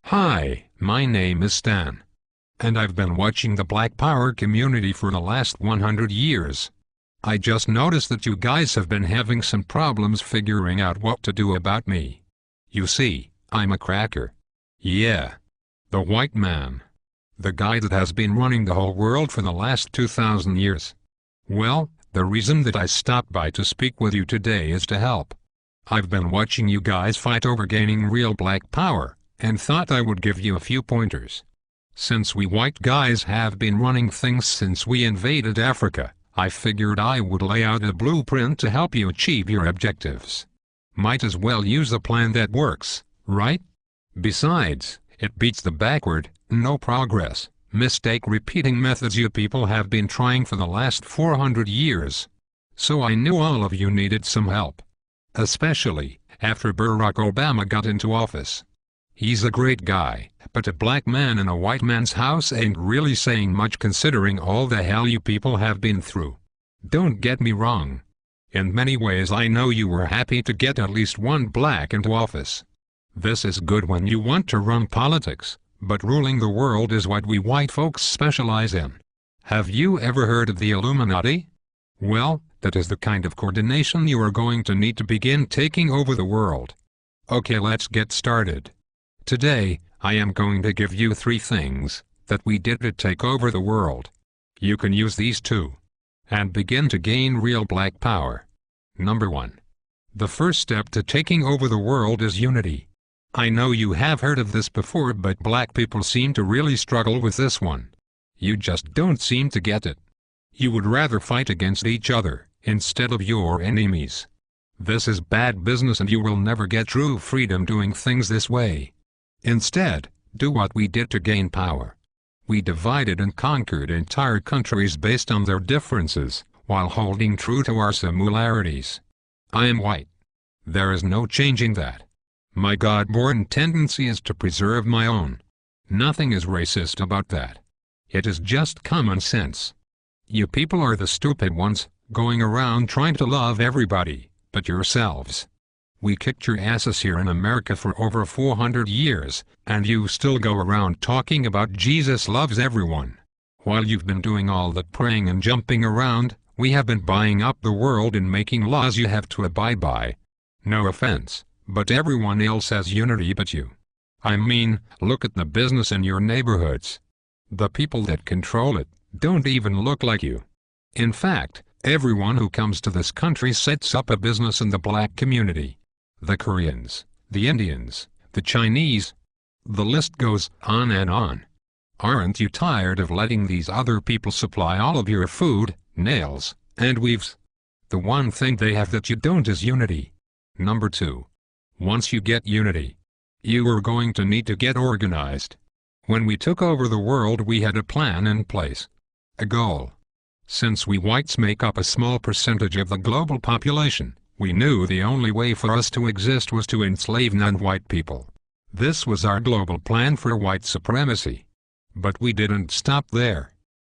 Hi, my name is Stan. And I've been watching the Black Power community for the last 100 years. I just noticed that you guys have been having some problems figuring out what to do about me. You see, I'm a cracker. Yeah. The white man. The guy that has been running the whole world for the last 2,000 years. Well, the reason that I stopped by to speak with you today is to help. I've been watching you guys fight over gaining real black power, and thought I would give you a few pointers. Since we white guys have been running things since we invaded Africa, I figured I would lay out a blueprint to help you achieve your objectives. Might as well use a plan that works, right? Besides, it beats the backward, no progress, mistake repeating methods you people have been trying for the last 400 years. So I knew all of you needed some help. Especially after Barack Obama got into office. He's a great guy, but a black man in a white man's house ain't really saying much considering all the hell you people have been through. Don't get me wrong. In many ways I know you were happy to get at least one black into office. This is good when you want to run politics, but ruling the world is what we white folks specialize in. Have you ever heard of the Illuminati? Well, that is the kind of coordination you are going to need to begin taking over the world. Okay, let's get started. Today, I am going to give you 3 things that we did to take over the world. You can use these too. And begin to gain real black power. Number 1. The first step to taking over the world is unity. I know you have heard of this before, but black people seem to really struggle with this one. You just don't seem to get it. You would rather fight against each other, instead of your enemies. This is bad business and you will never get true freedom doing things this way. Instead, do what we did to gain power. We divided and conquered entire countries based on their differences, while holding true to our similarities. I am white. There is no changing that. My God-born tendency is to preserve my own. Nothing is racist about that. It is just common sense. You people are the stupid ones, going around trying to love everybody, but yourselves. We kicked your asses here in America for over 400 years, and you still go around talking about Jesus loves everyone. While you've been doing all that praying and jumping around, we have been buying up the world and making laws you have to abide by. No offense, but everyone else has unity but you. I mean, look at the business in your neighborhoods. The people that control it don't even look like you. In fact, everyone who comes to this country sets up a business in the black community. The Koreans, the Indians, the Chinese. The list goes on and on. Aren't you tired of letting these other people supply all of your food, nails, and weaves? The one thing they have that you don't is unity. Number 2. Once you get unity, you are going to need to get organized. When we took over the world we had a plan in place. A goal. Since we whites make up a small percentage of the global population, we knew the only way for us to exist was to enslave non-white people. This was our global plan for white supremacy. But we didn't stop there.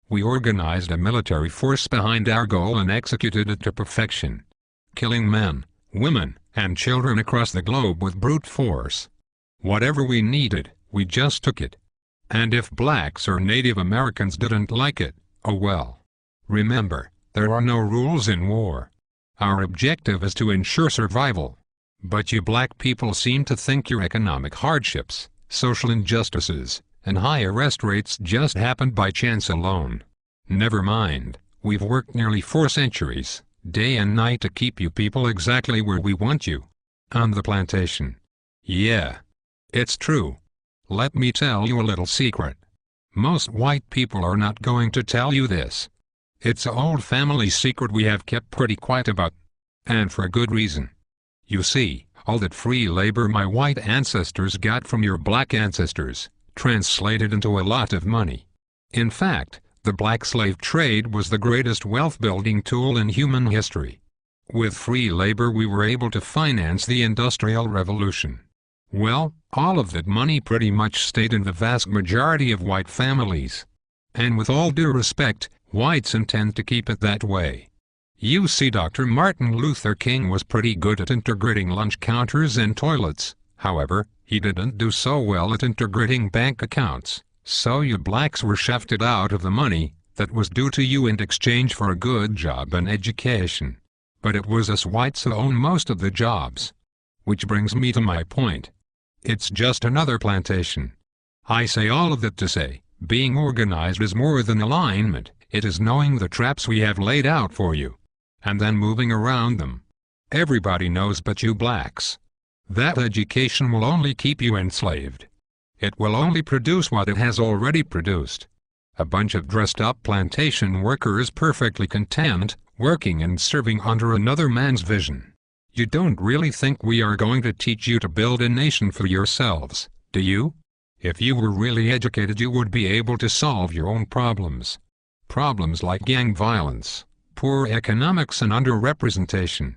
We organized a military force behind our goal and executed it to perfection. Killing men, women, and children across the globe with brute force. Whatever we needed, we just took it. And if blacks or Native Americans didn't like it, oh well. Remember, there are no rules in war. Our objective is to ensure survival. But you black people seem to think your economic hardships, social injustices, and high arrest rates just happened by chance alone. Never mind, we've worked nearly 4 centuries, day and night to keep you people exactly where we want you. On the plantation. Yeah. It's true. Let me tell you a little secret. Most white people are not going to tell you this. It's an old family secret we have kept pretty quiet about. And for good reason. You see, all that free labor my white ancestors got from your black ancestors, translated into a lot of money. In fact, the black slave trade was the greatest wealth-building tool in human history. With free labor we were able to finance the Industrial Revolution. Well, all of that money pretty much stayed in the vast majority of white families. And with all due respect, whites intend to keep it that way. You see, Dr. Martin Luther King was pretty good at integrating lunch counters and toilets, However, he didn't do so well at integrating bank accounts, so you blacks were shafted out of the money that was due to you in exchange for a good job and education. But it was us whites who own most of the jobs. Which brings me to my point. It's just another plantation. I say all of that to say, being organized is more than alignment, it is knowing the traps we have laid out for you, and then moving around them. Everybody knows but you blacks. That education will only keep you enslaved. It will only produce what it has already produced. A bunch of dressed-up plantation workers perfectly content, working and serving under another man's vision. You don't really think we are going to teach you to build a nation for yourselves, do you? If you were really educated, you would be able to solve your own problems. Problems like gang violence, poor economics and underrepresentation.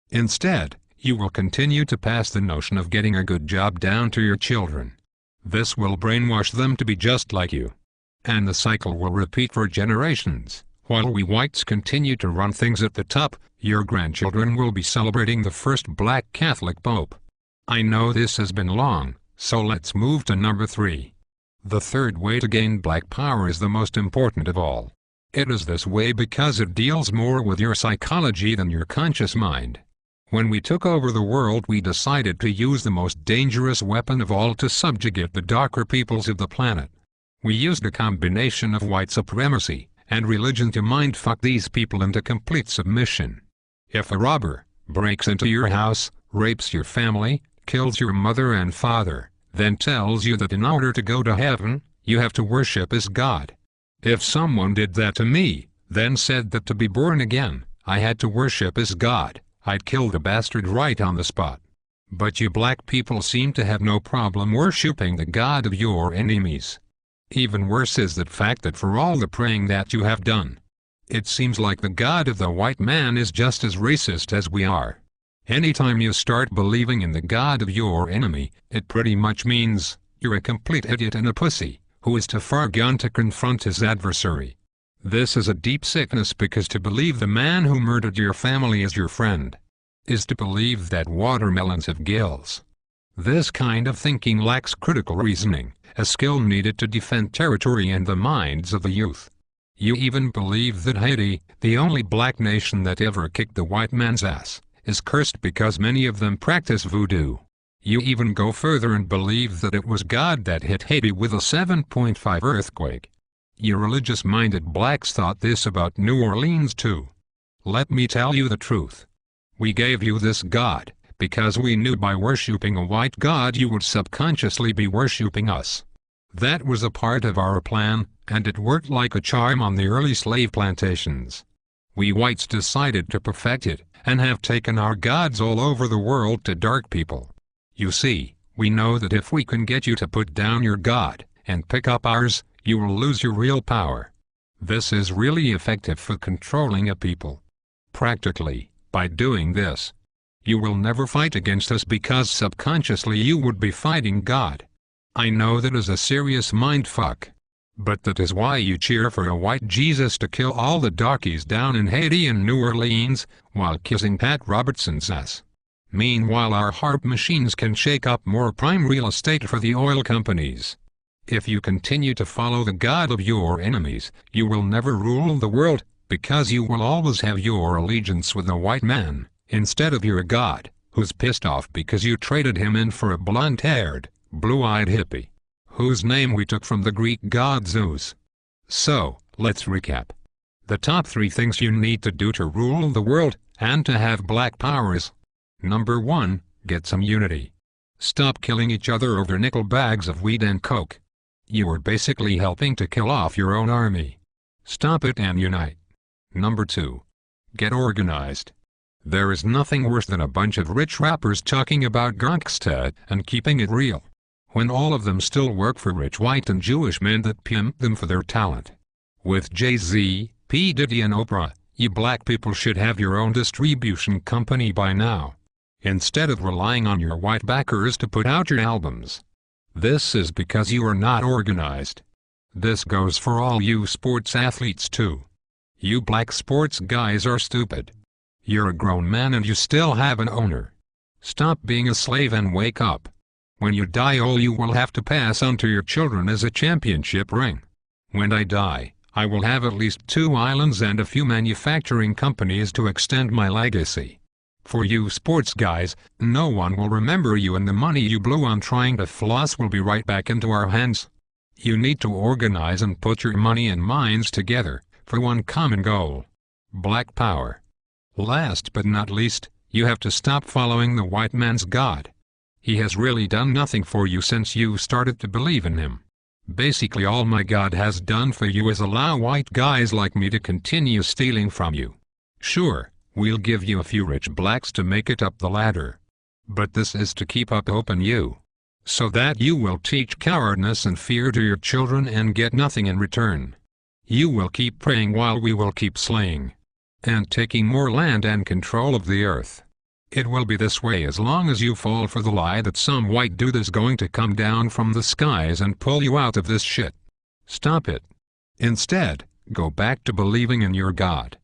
Instead, you will continue to pass the notion of getting a good job down to your children. This will brainwash them to be just like you. And the cycle will repeat for generations. While we whites continue to run things at the top, your grandchildren will be celebrating the first black Catholic Pope. I know this has been long, so let's move to number 3. The third way to gain black power is the most important of all. It is this way because it deals more with your psychology than your conscious mind. When we took over the world, we decided to use the most dangerous weapon of all to subjugate the darker peoples of the planet. We used a combination of white supremacy and religion to mindfuck these people into complete submission. If a robber breaks into your house, rapes your family, kills your mother and father, then tells you that in order to go to heaven, you have to worship as God. If someone did that to me, then said that to be born again, I had to worship as God, I'd kill the bastard right on the spot. But you black people seem to have no problem worshipping the God of your enemies. Even worse is the fact that for all the praying that you have done, it seems like the God of the white man is just as racist as we are. Anytime you start believing in the God of your enemy, it pretty much means you're a complete idiot and a pussy, who is too far gone to confront his adversary. This is a deep sickness, because to believe the man who murdered your family is your friend is to believe that watermelons have gills. This kind of thinking lacks critical reasoning, a skill needed to defend territory and the minds of the youth. You even believe that Haiti, the only black nation that ever kicked the white man's ass, is cursed because many of them practice voodoo. You even go further and believe that it was God that hit Haiti with a 7.5 earthquake. You religious-minded blacks thought this about New Orleans too. Let me tell you the truth. We gave you this God because we knew by worshipping a white God you would subconsciously be worshipping us. That was a part of our plan, and it worked like a charm on the early slave plantations. We whites decided to perfect it, and have taken our gods all over the world to dark people. You see, we know that if we can get you to put down your God, and pick up ours, you will lose your real power. This is really effective for controlling a people. Practically, by doing this, you will never fight against us because subconsciously you would be fighting God. I know that is a serious mindfuck. But that is why you cheer for a white Jesus to kill all the darkies down in Haiti and New Orleans, while kissing Pat Robertson's ass. Meanwhile our harp machines can shake up more prime real estate for the oil companies. If you continue to follow the God of your enemies, you will never rule the world, because you will always have your allegiance with the white man, instead of your God, who's pissed off because you traded him in for a blonde-haired, blue-eyed hippie, whose name we took from the Greek god Zeus. So, let's recap. The top 3 things you need to do to rule the world, and to have black power is: Number 1, get some unity. Stop killing each other over nickel bags of weed and coke. You are basically helping to kill off your own army. Stop it and unite. Number 2, get organized. There is nothing worse than a bunch of rich rappers talking about gangsta and keeping it real, when all of them still work for rich white and Jewish men that pimp them for their talent. With Jay-Z, P. Diddy and Oprah, you black people should have your own distribution company by now, instead of relying on your white backers to put out your albums. This is because you are not organized. This goes for all you sports athletes too. You black sports guys are stupid. You're a grown man and you still have an owner. Stop being a slave and wake up. When you die, all you will have to pass on to your children is a championship ring. When I die, I will have at least 2 islands and a few manufacturing companies to extend my legacy. For you sports guys, no one will remember you, and the money you blew on trying to floss will be right back into our hands. You need to organize and put your money and minds together for one common goal: Black Power. Last but not least, you have to stop following the white man's God. He has really done nothing for you since you started to believe in him. Basically, all my God has done for you is allow white guys like me to continue stealing from you. Sure, we'll give you a few rich blacks to make it up the ladder. But this is to keep up hope in you, so that you will teach cowardness and fear to your children and get nothing in return. You will keep praying while we will keep slaying and taking more land and control of the earth. It will be this way as long as you fall for the lie that some white dude is going to come down from the skies and pull you out of this shit. Stop it. Instead, go back to believing in your God.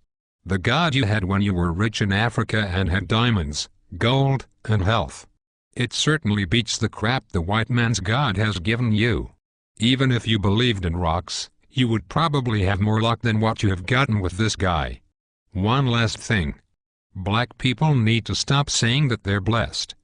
The God you had when you were rich in Africa and had diamonds, gold, and health. It certainly beats the crap the white man's God has given you. Even if you believed in rocks, you would probably have more luck than what you have gotten with this guy. One last thing. Black people need to stop saying that they're blessed.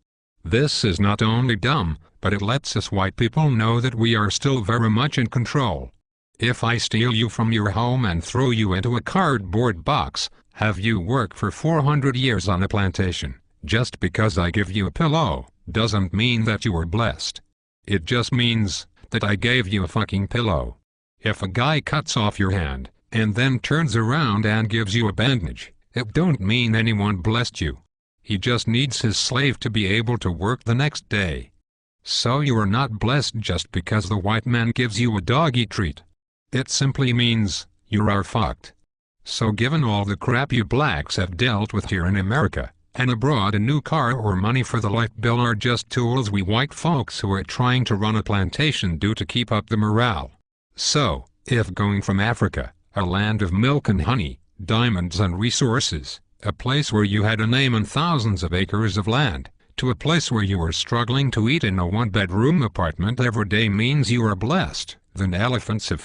This is not only dumb, but it lets us white people know that we are still very much in control. If I steal you from your home and throw you into a cardboard box, have you work for 400 years on a plantation, just because I give you a pillow, doesn't mean that you were blessed. It just means that I gave you a fucking pillow. If a guy cuts off your hand, and then turns around and gives you a bandage, it don't mean anyone blessed you. He just needs his slave to be able to work the next day. So you are not blessed just because the white man gives you a doggy treat. It simply means you are fucked. So given all the crap you blacks have dealt with here in America, and abroad, a new car or money for the light bill are just tools we white folks who are trying to run a plantation do to keep up the morale. So, if going from Africa, a land of milk and honey, diamonds and resources, a place where you had a name and thousands of acres of land, to a place where you were struggling to eat in a one-bedroom apartment every day means you are blessed, then elephants have